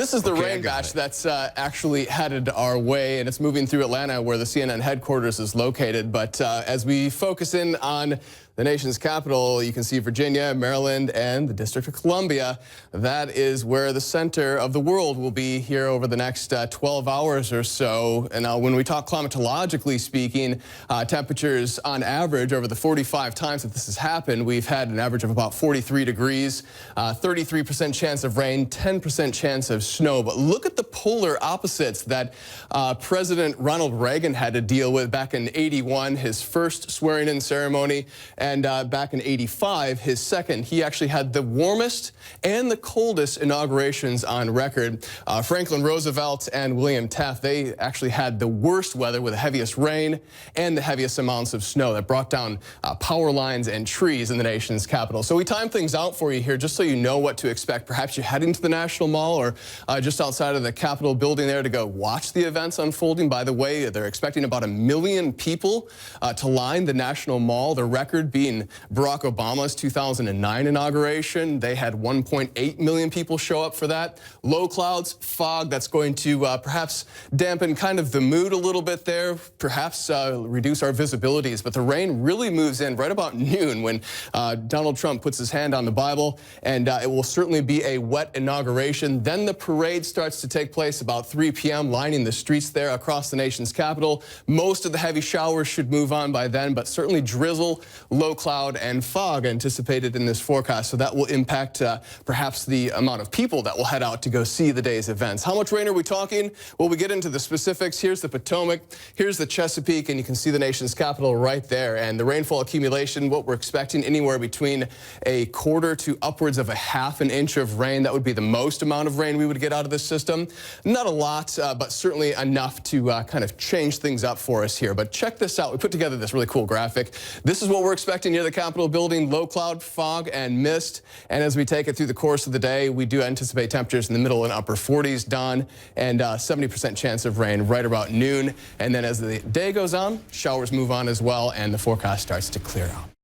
This is the Okay, rain batch that's actually headed our way, and it's moving through Atlanta, where the CNN headquarters is located. But as we focus in on the nation's capital, you can see Virginia, Maryland, and the District of Columbia. That is where the center of the world will be here over the next 12 hours or so. And when we talk climatologically speaking, temperatures on average over the 45 times that this has happened, we've had an average of about 43 degrees, 33% chance of rain, 10% chance of snow. But look at the polar opposites that President Ronald Reagan had to deal with back in '81, his first swearing-in ceremony. And back in '85, his second. He actually had the warmest and the coldest inaugurations on record. Franklin Roosevelt and William Taft, they actually had the worst weather with the heaviest rain and the heaviest amounts of snow that brought down power lines and trees in the nation's capital. So we timed things out for you here just so you know what to expect. Perhaps you're heading to the National Mall or just outside of the Capitol building there to go watch the events unfolding. By the way, they're expecting about 1 million people to line the National Mall. The record being Barack Obama's 2009 inauguration. They had 1.8 million people show up for that. Low clouds, fog, that's going to perhaps dampen kind of the mood a little bit there, perhaps reduce our visibilities. But the rain really moves in right about noon when Donald Trump puts his hand on the Bible, and it will certainly be a wet inauguration. Then the parade starts to take place about 3 p.m., lining the streets there across the nation's capital. Most of the heavy showers should move on by then, but certainly drizzle, low cloud, and fog anticipated in this forecast. So that will impact perhaps the amount of people that will head out to go see the day's events. How much rain are we talking? Well, we get into the specifics. Here's the Potomac, here's the Chesapeake, and you can see the nation's capital right there. And the rainfall accumulation, what we're expecting, anywhere between a quarter to upwards of a half an inch of rain. That would be the most amount of rain we would get out of this system. Not a lot, but certainly enough to kind of change things up for us here. But check this out. We put together this really cool graphic. This is what we're expecting near the Capitol building: low cloud, fog, and mist. And as we take it through the course of the day, we do anticipate temperatures in the middle and upper 40s, dawn, and 70% chance of rain right about noon. And then as the day goes on, showers move on as well, and the forecast starts to clear out.